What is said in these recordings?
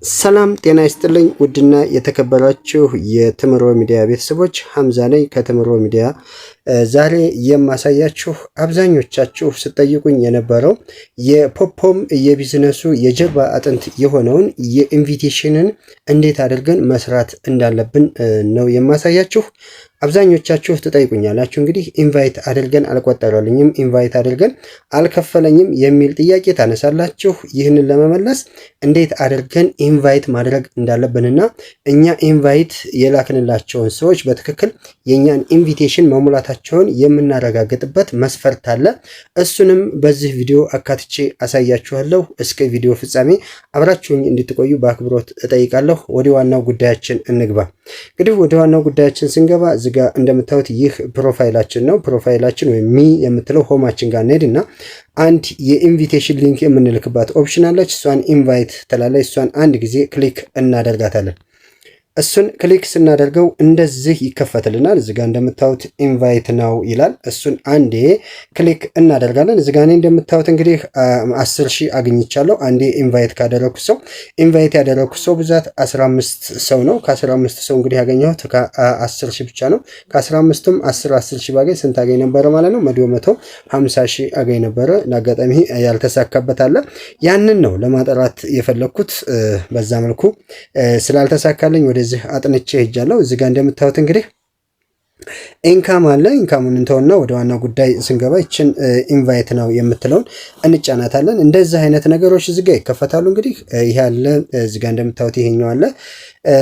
ሰላም ጤና ይስጥልኝ ውድና የተከበራችሁ የትምሮ ሚዲያ ቤተሰቦች ሐምዛ ነኝ ከትምሮ ሚዲያ። ዛሬ የማሳያችሁ አብዛኞቻችሁ ስጠይቁኝ የነበረው የፖፖም የቢዝነሱ የጀርባ አጥንት የሆነውን የኢንቪቴሽንን እንዴት አድርገን መስራት እንዳለብን ነው የማሳያችሁ። አብዛኞቻችሁ ትጠይቁኛላችሁ እንግዲህ ኢንቫይት አድርገን አልቆጠረልኝም፣ ኢንቫይት አድርገን አልከፈለኝም የሚል ጥያቄ ታነሳላችሁ። ይህንን ለመመለስ እንዴት አድርገን ኢንቫይት ማድረግ እንዳለብንና እኛ ኢንቫይት የላክንላቸውን ሰዎች በትክክል የኛን ኢንቪቴሽን መሙላታቸውን የምናረጋግጥበት መስፈርት አለ። እሱንም በዚህ ቪዲዮ አካትቼ አሳያችኋለሁ። እስከ ቪዲዮ ፍጻሜ አብራችሁኝ እንድትቆዩ በአክብሮት እጠይቃለሁ። ወደ ዋናው ጉዳያችን እንግባ። እንግዲህ ወደ ዋናው ጉዳያችን ስንገባ እዚጋ እንደምታዩት ይህ ፕሮፋይላችን ነው። ፕሮፋይላችን ወይም ሚ የምትለው ሆማችን ጋር እንሄድና አንድ የኢንቪቴሽን ሊንክ የምንልክባት ኦፕሽን አለች። እሷን ኢንቫይት ትላለች። እሷን አንድ ጊዜ ክሊክ እናደርጋታለን። እሱን ክሊክ ስናደርገው እንደዚህ ይከፈትልናል። እዚጋ እንደምታዩት ኢንቫይት ነው ይላል። እሱን አንዴ ክሊክ እናደርጋለን። እዚጋ እኔ እንደምታዩት እንግዲህ 10,000 አግኝቻለሁ። አንዴ ኢንቫይት ካደረኩት ሰው ኢንቫይት ያደረኩት ሰው ብዛት 15 ሰው ነው። ከ15 ሰው እንግዲህ ያገኘሁት ከ10,000 ብቻ ነው። ከ15ቱም 10,000 ባገኝ ስንት አገኝ ነበረ ማለት ነው? 150,000 አገኝ ነበረ። ለአጋጣሚ ያልተሳካበት አለ። ያንን ነው ለማጠራት የፈለኩት። በዛ መልኩ ስላልተሳካለኝ ወደ እዚህ አጥንቼ ሄጃለሁ። እዚህ ጋር እንደምታዩት እንግዲህ ኢንካም አለ። ኢንካሙን እንተውና ወደ ዋናው ጉዳይ ስንገባ ይችን ኢንቫይት ነው የምትለውን እንጫናታለን። እንደዚህ አይነት ነገሮች እዚህ ጋር ይከፈታሉ። እንግዲህ ይሄ አለ፣ እዚህ ጋር እንደምታዩት ይሄኛው አለ፣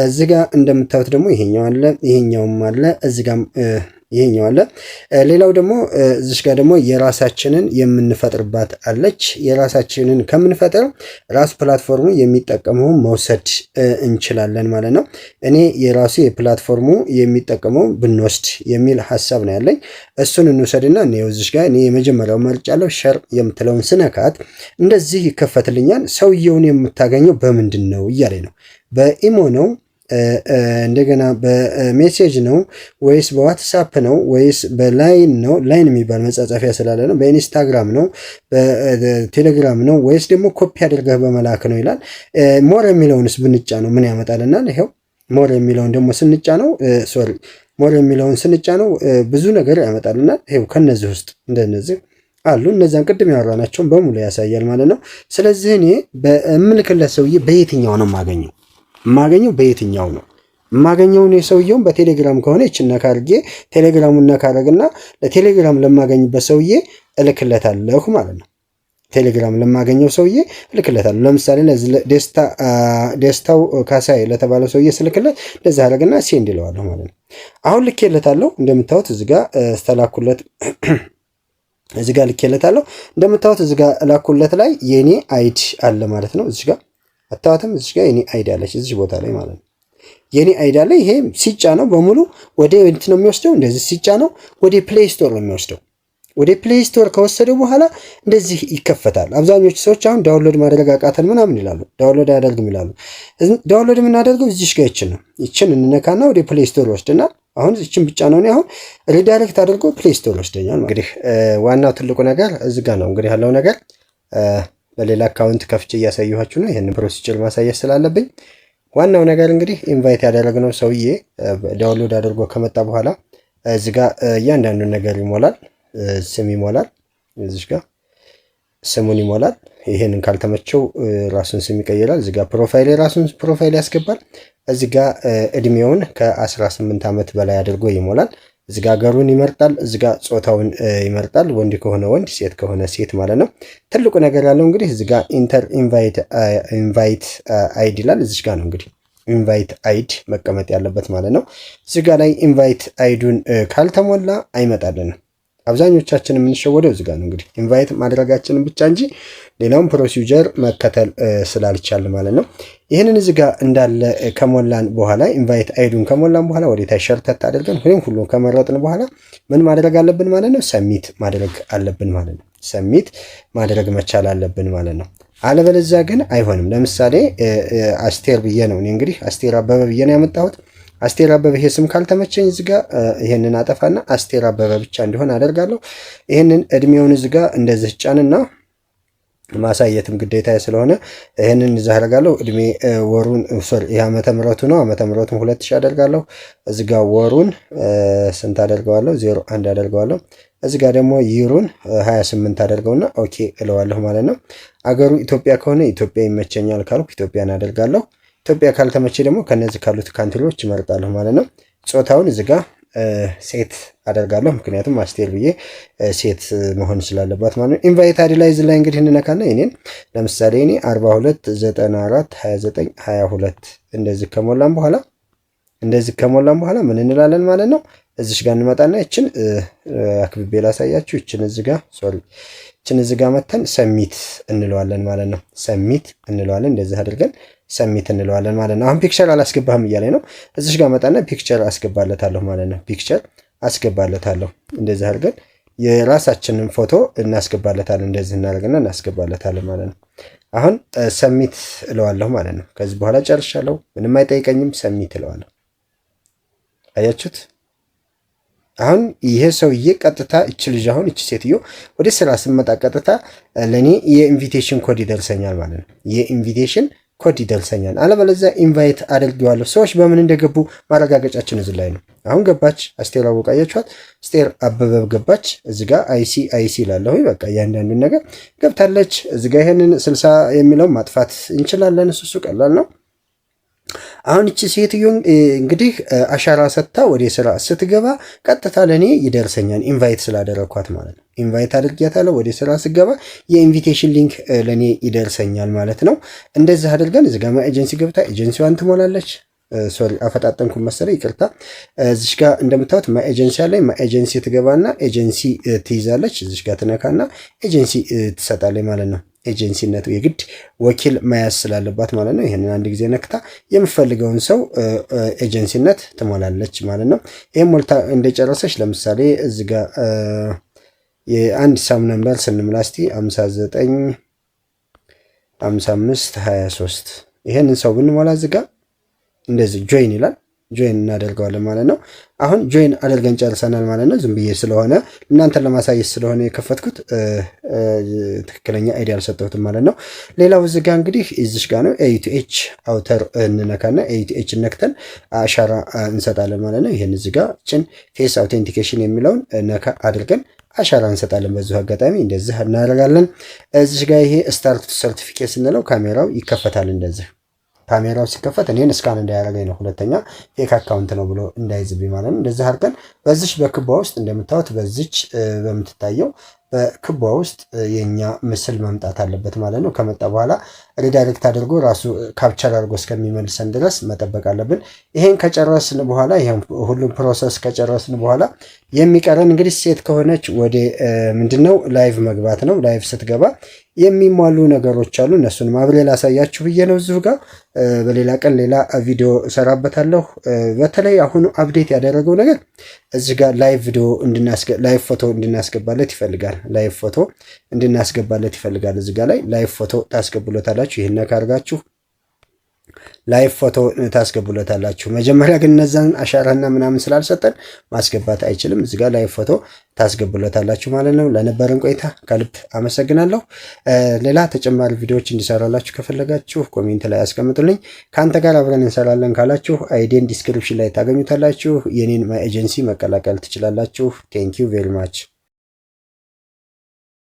እዚህ ጋር እንደምታዩት ደግሞ ይሄኛው አለ፣ ይሄኛውም አለ፣ እዚህ ጋር ይሄኛው አለ። ሌላው ደግሞ እዚህ ጋር ደግሞ የራሳችንን የምንፈጥርባት አለች። የራሳችንን ከምንፈጥር ራሱ ፕላትፎርሙ የሚጠቀመውን መውሰድ እንችላለን ማለት ነው። እኔ የራሱ የፕላትፎርሙ የሚጠቀመው ብንወስድ የሚል ሐሳብ ነው ያለኝ። እሱን እንውሰድና እኔው እዚህ ጋር እኔ የመጀመሪያው መርጫለሁ። ሸር የምትለውን ስነካት እንደዚህ ይከፈትልኛል። ሰውየውን የምታገኘው በምንድን ነው እያለኝ ነው። በኢሞ ነው እንደገና በሜሴጅ ነው ወይስ በዋትሳፕ ነው ወይስ በላይን ነው? ላይን የሚባል መጻጻፊያ ስላለ ነው። በኢንስታግራም ነው በቴሌግራም ነው ወይስ ደግሞ ኮፒ አድርገህ በመላክ ነው ይላል። ሞር የሚለውንስ ብንጫ ነው ምን ያመጣልናል? ይሄው ሞር የሚለውን ደግሞ ስንጫ ነው ሞር የሚለውን ስንጫ ነው ብዙ ነገር ያመጣልናል። ይሄው ከነዚህ ውስጥ እንደነዚህ አሉ። እነዛን ቅድም ያወራናቸውን በሙሉ ያሳያል ማለት ነው። ስለዚህ እኔ በምልክለት ሰውዬ በየትኛው ነው የማገኘው በየትኛው ነው የማገኘው? የሰውየውን በቴሌግራም ከሆነ ይችና ካርጌ ቴሌግራሙን ነካረግና ለቴሌግራም ለማገኝበት ሰውዬ እልክለታለሁ ማለት ነው። ቴሌግራም ለማገኘው ሰውዬ እልክለታለሁ። ለምሳሌ ለዚህ ደስታው ካሳይ ለተባለው ሰውዬ ስልክለት ለዛ አረግና ሴንድ ይለዋለሁ ማለት ነው። አሁን ልኬለታለሁ። እንደምታዩት እዚህ ጋር ተላኩለት እዚህ ጋር ልኬለታለሁ። እንደምታዩት እዚህ ጋር ላኩለት ላይ የኔ አይዲ አለ ማለት ነው። እዚህ ጋር አታዋትም እዚህ ጋር የኔ አይዲ አለች እዚህ ቦታ ላይ ማለት ነው። የኔ አይዲ አለ። ይሄ ሲጫ ነው በሙሉ ወደ እንት ነው የሚወስደው። እንደዚህ ሲጫ ነው ወደ ፕሌይ ስቶር ነው የሚወስደው። ወደ ፕሌይ ስቶር ከወሰደው በኋላ እንደዚህ ይከፈታል። አብዛኞቹ ሰዎች አሁን ዳውንሎድ ማድረግ አቃተን ምናምን ይላሉ። ዳውንሎድ አያደርግም ይላሉ። ዳውንሎድ የምናደርገው እዚህ ጋር ይችን እንነካና ወደ ፕሌይ ስቶር ወስደናል። አሁን እችን ብቻ ነው አሁን ሪዳይሬክት አድርጎ ፕሌይ ስቶር ወስደኛል። እንግዲህ ዋናው ትልቁ ነገር እዚህ ጋር ነው እንግዲህ ያለው ነገር። በሌላ አካውንት ከፍቼ እያሳየኋችሁ ነው። ይሄንን ፕሮሲጀር ማሳየት ስላለብኝ ዋናው ነገር እንግዲህ ኢንቫይት ያደረግነው ሰውዬ ዳውንሎድ አድርጎ ከመጣ በኋላ እዚህ ጋር እያንዳንዱን ነገር ይሞላል። ስም ይሞላል። እዚህ ጋር ስሙን ይሞላል። ይሄንን ካልተመቸው ራሱን ስም ይቀይራል። እዚህ ጋር ራሱን ፕሮፋይል ያስገባል። እዚህ ጋር እድሜውን ከ18 ዓመት በላይ አድርጎ ይሞላል። እዚህ ጋር ሀገሩን ይመርጣል። እዚህ ጋር ጾታውን ይመርጣል። ወንድ ከሆነ ወንድ፣ ሴት ከሆነ ሴት ማለት ነው። ትልቁ ነገር ያለው እንግዲህ እዚህ ጋር ኢንተር ኢንቫይት አይዲ ይላል። እዚህ ጋር ነው እንግዲህ ኢንቫይት አይዲ መቀመጥ ያለበት ማለት ነው። እዚህ ጋር ላይ ኢንቫይት አይዱን ካልተሞላ አይመጣልንም። አብዛኞቻችን የምንሸወደው እዚህ ጋር ነው እንግዲህ ኢንቫይት ማድረጋችንን ብቻ እንጂ ሌላውን ፕሮሲጀር መከተል ስላልቻል ማለት ነው። ይህንን እዚህ ጋር እንዳለ ከሞላን በኋላ ኢንቫይት አይዱን ከሞላን በኋላ ወደ ታች ሸርተት አድርገን ሁሉ ከመረጥን በኋላ ምን ማድረግ አለብን ማለት ነው? ሰሚት ማድረግ አለብን ማለት ነው። ሰሚት ማድረግ መቻል አለብን ማለት ነው። አለበለዚያ ግን አይሆንም። ለምሳሌ አስቴር ብዬ ነው እኔ እንግዲህ አስቴር አበበ ብዬ ነው ያመጣሁት። አስቴር አበበ ይሄ ስም ካልተመቸኝ እዚህ ጋር ይሄንን አጠፋና አስቴር አበበ ብቻ እንዲሆን አደርጋለሁ። ይሄንን እድሜውን እዚህ ጋር እንደዚህ ጫንና ማሳየትም ግዴታ ስለሆነ ይህንን እዛ አደርጋለሁ። እድሜ ወሩን የዓመተ ምሕረቱ ነው። ዓመተ ምሕረቱን 2000 አደርጋለሁ። እዚህ ጋር ወሩን ስንት አደርገዋለሁ? 01 አደርገዋለሁ። እዚህ ጋር ደግሞ ይሩን 28 አደርገውና ኦኬ እለዋለሁ ማለት ነው። አገሩ ኢትዮጵያ ከሆነ ኢትዮጵያ ይመቸኛል ካልኩ ኢትዮጵያን አደርጋለሁ። ኢትዮጵያ ካልተመቼ ደግሞ ከነዚህ ካሉት ካንትሪዎች እመርጣለሁ ማለት ነው። ጾታውን እዚህ ጋር ሴት አደርጋለሁ ምክንያቱም አስቴር ብዬ ሴት መሆን ስላለባት ማለት ነው። ኢንቫይት አድላይዝ ላይ እንግዲህ እንነካና እኔን ለምሳሌ እኔ 42 94 29 22 እንደዚህ ከሞላን በኋላ ምን እንላለን ማለት ነው። እዚሽ ጋር እንመጣና እችን አክብቤ ላሳያችሁ። እችን እዚህ ጋር መተን ሰሚት እንለዋለን ማለት ነው። ሰሚት እንለዋለን እንደዚህ አድርገን ሰሚት እንለዋለን ማለት ነው። አሁን ፒክቸር አላስገባህም እያለኝ ነው። እዚሽ ጋር መጣና ፒክቸር አስገባለታለሁ ማለት ነው። ፒክቸር አስገባለታለሁ እንደዚህ አድርገን የራሳችንን ፎቶ እናስገባለታለን። እንደዚህ እናደርግና እናስገባለታለን ማለት ነው። አሁን ሰሚት እለዋለሁ ማለት ነው። ከዚህ በኋላ ጨርሻለሁ። ምንም አይጠይቀኝም። ሰሚት እለዋለሁ። አያችሁት? አሁን ይሄ ሰውዬ ቀጥታ እች ልጅ አሁን እች ሴትዮ ወደ ስራ ስመጣ ቀጥታ ለኔ የኢንቪቴሽን ኮድ ይደርሰኛል ማለት ነው። የኢንቪቴሽን ኮድ ይደርሰኛል። አለበለዚያ ኢንቫይት አድርጌዋለሁ። ሰዎች በምን እንደገቡ ማረጋገጫችን እዚህ ላይ ነው። አሁን ገባች አስቴር አወቀ። አያችኋት? አስቴር አበበ ገባች። እዚህ ጋር አይሲ ይላለሁ። በቃ እያንዳንዱን ነገር ገብታለች። እዚህ ጋር ይሄንን 60 የሚለው ማጥፋት እንችላለን። እሱ ቀላል ነው። አሁን እቺ ሴትዮ እንግዲህ አሻራ ሰጥታ ወደ ስራ ስትገባ ቀጥታ ለኔ ይደርሰኛል፣ ኢንቫይት ስላደረኳት ማለት ነው። ኢንቫይት አድርጊያታለሁ። ወደ ስራ ስትገባ የኢንቪቴሽን ሊንክ ለኔ ይደርሰኛል ማለት ነው። እንደዚህ አድርገን እዚህ ጋር ኤጀንሲ ገብታ ኤጀንሲዋን ትሞላለች። ሶሪ አፈጣጠንኩ መሰለኝ፣ ይቅርታ። እዚሽ ጋር እንደምታዩት ማይ ኤጀንሲ አለ። ማይ ኤጀንሲ ትገባና ኤጀንሲ ትይዛለች። እዚሽ ጋር ትነካና ኤጀንሲ ትሰጣለች ማለት ነው። ኤጀንሲነቱ የግድ ወኪል መያዝ ስላለባት ማለት ነው። ይሄንን አንድ ጊዜ ነክታ የምፈልገውን ሰው ኤጀንሲነት ትሞላለች ማለት ነው። ይሄን ሞልታ እንደጨረሰች ለምሳሌ እዚህ ጋር የአንድ ሳም ነምበር ስንምላ እስቲ 59 55 23 ይሄንን ሰው ብንሞላ እዚህ ጋር እንደዚህ ጆይን ይላል። ጆይን እናደርገዋለን ማለት ነው። አሁን ጆይን አድርገን ጨርሰናል ማለት ነው። ዝም ብዬ ስለሆነ እናንተን ለማሳየት ስለሆነ የከፈትኩት ትክክለኛ አይዲ አልሰጠሁትም ማለት ነው። ሌላው እዚህ ጋር እንግዲህ እዚሽ ጋር ነው ኤዩቲኤች አውተር እንነካና ኤዩቲኤች ነክተን አሻራ እንሰጣለን ማለት ነው። ይሄን እዚህ ጋር ችን ፌስ አውቴንቲኬሽን የሚለውን ነካ አድርገን አሻራ እንሰጣለን። በዚሁ አጋጣሚ እንደዚህ እናደርጋለን። እዚሽ ጋር ይሄ ስታርት ሰርቲፊኬት ስንለው ካሜራው ይከፈታል። እንደዚህ ካሜራው ሲከፈት እኔን ስካን እንዳያደርገኝ ነው። ሁለተኛ ፌክ አካውንት ነው ብሎ እንዳይዝብኝ ማለት ነው። እንደዚህ አድርገን በዚች በክቧ ውስጥ እንደምታዩት በዚች በምትታየው በክቧ ውስጥ የኛ ምስል መምጣት አለበት ማለት ነው። ከመጣ በኋላ ሪዳይሬክት አድርጎ ራሱ ካፕቸር አድርጎ እስከሚመልሰን ድረስ መጠበቅ አለብን። ይሄን ከጨረስን በኋላ ይሄን ሁሉም ፕሮሰስ ከጨረስን በኋላ የሚቀረን እንግዲህ ሴት ከሆነች ወደ ምንድነው ላይቭ መግባት ነው። ላይቭ ስትገባ የሚሟሉ ነገሮች አሉ። እነሱን አብሬ ላሳያችሁ ብዬ ነው እዚሁ ጋር። በሌላ ቀን ሌላ ቪዲዮ እሰራበታለሁ። በተለይ አሁኑ አፕዴት ያደረገው ነገር እዚህ ጋር ላይቭ ፎቶ እንድናስገባለት ይፈልጋል። ላይቭ ፎቶ እንድናስገባለት ይፈልጋል። እዚህ ጋር ላይ ላይቭ ፎቶ ታስገቡለታላችሁ። ይሄን ካርጋችሁ ላይቭ ፎቶ ታስገቡለታላችሁ። መጀመሪያ ግን እነዛን አሻራና ምናምን ስላልሰጠን ማስገባት አይችልም። እዚህ ጋር ላይቭ ፎቶ ታስገቡለታላችሁ ማለት ነው። ለነበረን ቆይታ ከልብ አመሰግናለሁ። ሌላ ተጨማሪ ቪዲዮዎች እንዲሰራላችሁ ከፈለጋችሁ ኮሜንት ላይ አስቀምጡልኝ። ከአንተ ጋር አብረን እንሰራለን ካላችሁ አይዲን ዲስክሪፕሽን ላይ ታገኙታላችሁ። የኔን ማይ ኤጀንሲ መቀላቀል ትችላላችሁ። ቴንክ ዩ ቬሪ ማች